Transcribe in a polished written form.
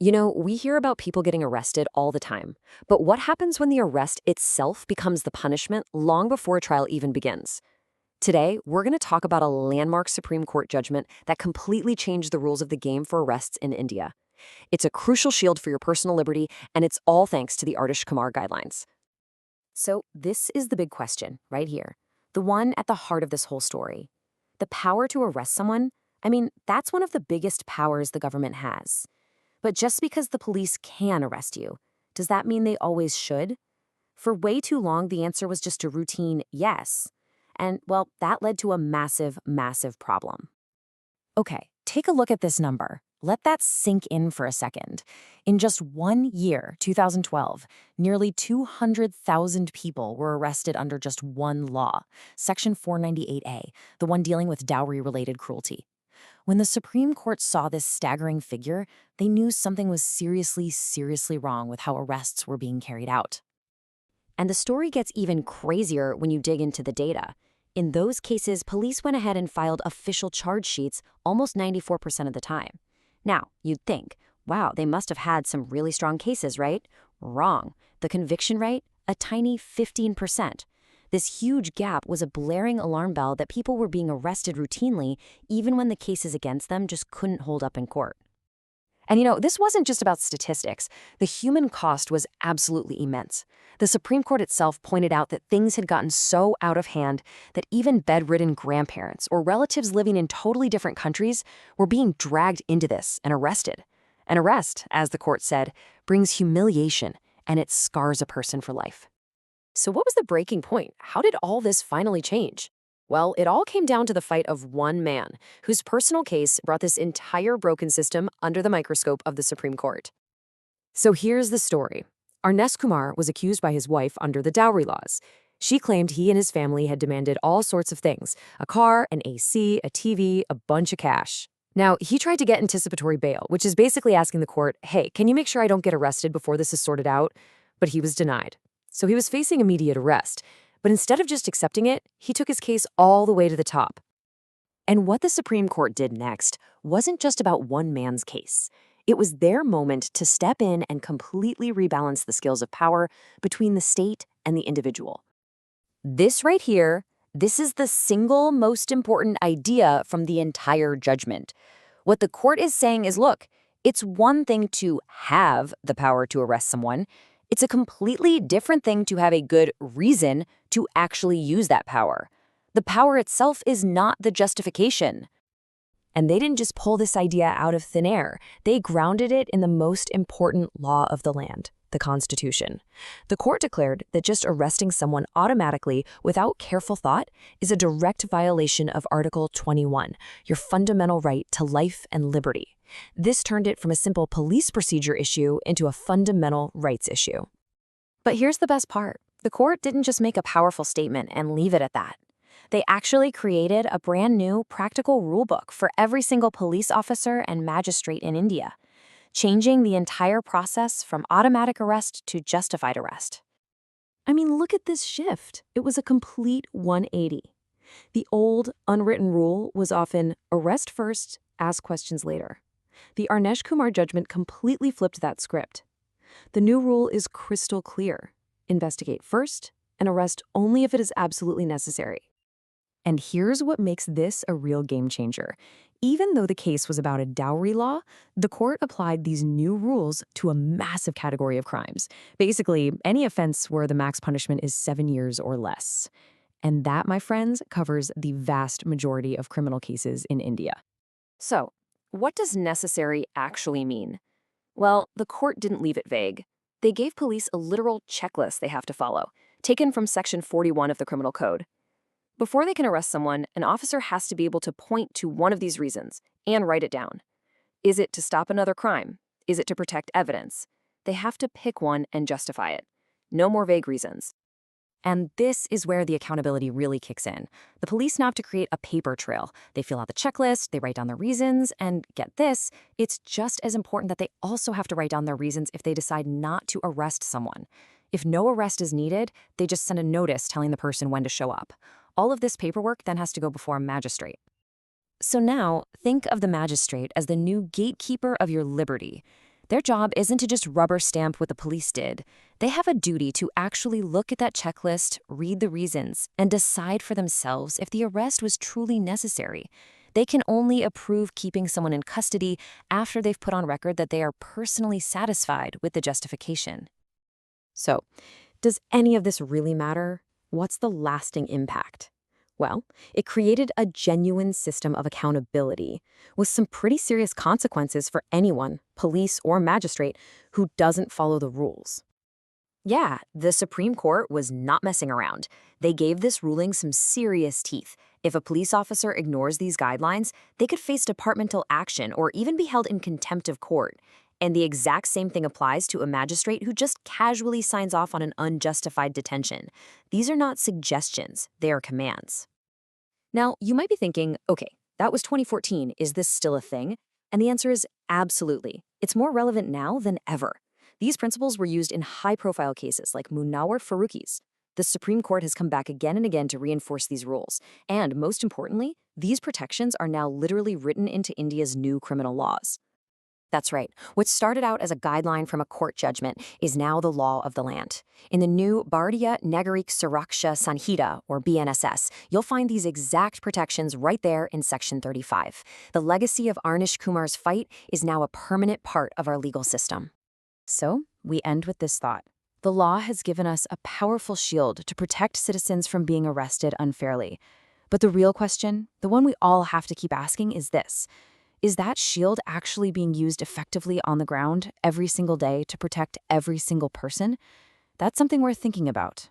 We hear about people getting arrested all the time. But what happens when the arrest itself becomes the punishment long before a trial even begins? Today, we're going to talk about a landmark Supreme Court judgment that completely changed the rules of the game for arrests in India. It's a crucial shield for your personal liberty, and it's all thanks to the Arnesh Kumar guidelines. So, this is the big question right here, the one at the heart of this whole story. The power to arrest someone? That's one of the biggest powers the government has. But just because the police can arrest you, does that mean they always should? For way too long, the answer was just a routine yes. And, well, that led to a massive, massive problem. Okay, take a look at this number. Let that sink in for a second. In just 1 year, 2012, nearly 200,000 people were arrested under just one law, Section 498A, the one dealing with dowry-related cruelty. When the Supreme Court saw this staggering figure, they knew something was seriously, seriously wrong with how arrests were being carried out. And the story gets even crazier when you dig into the data. In those cases, police went ahead and filed official charge sheets almost 94% of the time. Now, you'd think, wow, they must have had some really strong cases, right? Wrong. The conviction rate? A tiny 15%. This huge gap was a blaring alarm bell that people were being arrested routinely, even when the cases against them just couldn't hold up in court. And this wasn't just about statistics. The human cost was absolutely immense. The Supreme Court itself pointed out that things had gotten so out of hand that even bedridden grandparents or relatives living in totally different countries were being dragged into this and arrested. An arrest, as the court said, brings humiliation, and it scars a person for life. So what was the breaking point? How did all this finally change? Well, it all came down to the fight of one man, whose personal case brought this entire broken system under the microscope of the Supreme Court. So here's the story. Arnesh Kumar was accused by his wife under the dowry laws. She claimed he and his family had demanded all sorts of things: a car, an AC, a TV, a bunch of cash. Now, he tried to get anticipatory bail, which is basically asking the court, hey, can you make sure I don't get arrested before this is sorted out? But he was denied. So he was facing immediate arrest. But instead of just accepting it, he took his case all the way to the top. And what the Supreme Court did next wasn't just about one man's case. It was their moment to step in and completely rebalance the scales of power between the state and the individual. This right here, this is the single most important idea from the entire judgment. What the court is saying is, look, it's one thing to have the power to arrest someone. It's a completely different thing to have a good reason to actually use that power. The power itself is not the justification. And they didn't just pull this idea out of thin air. They grounded it in the most important law of the land, the Constitution. The court declared that just arresting someone automatically without careful thought is a direct violation of Article 21, your fundamental right to life and liberty. This turned it from a simple police procedure issue into a fundamental rights issue. But here's the best part. The court didn't just make a powerful statement and leave it at that. They actually created a brand new practical rulebook for every single police officer and magistrate in India, changing the entire process from automatic arrest to justified arrest. Look at this shift. It was a complete 180. The old, unwritten rule was often arrest first, ask questions later. The Arnesh Kumar judgment completely flipped that script. The new rule is crystal clear. Investigate first and arrest only if it is absolutely necessary. And here's what makes this a real game changer. Even though the case was about a dowry law, the court applied these new rules to a massive category of crimes. Basically, any offense where the max punishment is 7 years or less. And that, my friends, covers the vast majority of criminal cases in India. So, what does necessary actually mean? Well, the court didn't leave it vague. They gave police a literal checklist they have to follow, taken from Section 41 of the Criminal Code. Before they can arrest someone, an officer has to be able to point to one of these reasons and write it down. Is it to stop another crime? Is it to protect evidence? They have to pick one and justify it. No more vague reasons. And this is where the accountability really kicks in. The police now have to create a paper trail. They fill out the checklist, they write down their reasons, and get this, it's just as important that they also have to write down their reasons if they decide not to arrest someone. If no arrest is needed, they just send a notice telling the person when to show up. All of this paperwork then has to go before a magistrate. So now, think of the magistrate as the new gatekeeper of your liberty. Their job isn't to just rubber stamp what the police did. They have a duty to actually look at that checklist, read the reasons, and decide for themselves if the arrest was truly necessary. They can only approve keeping someone in custody after they've put on record that they are personally satisfied with the justification. So, does any of this really matter? What's the lasting impact? Well, it created a genuine system of accountability with some pretty serious consequences for anyone, police or magistrate, who doesn't follow the rules. Yeah, the Supreme Court was not messing around. They gave this ruling some serious teeth. If a police officer ignores these guidelines, they could face departmental action or even be held in contempt of court. And the exact same thing applies to a magistrate who just casually signs off on an unjustified detention. These are not suggestions, they are commands. Now, you might be thinking, okay, that was 2014, is this still a thing? And the answer is absolutely. It's more relevant now than ever. These principles were used in high-profile cases like Munawar Faruqi's. The Supreme Court has come back again and again to reinforce these rules. And most importantly, these protections are now literally written into India's new criminal laws. That's right. What started out as a guideline from a court judgment is now the law of the land. In the new Bharatiya Nagarik Suraksha Sanhita, or BNSS, you'll find these exact protections right there in Section 35. The legacy of Arnesh Kumar's fight is now a permanent part of our legal system. So, we end with this thought. The law has given us a powerful shield to protect citizens from being arrested unfairly. But the real question, the one we all have to keep asking, is this. Is that shield actually being used effectively on the ground every single day to protect every single person? That's something worth thinking about.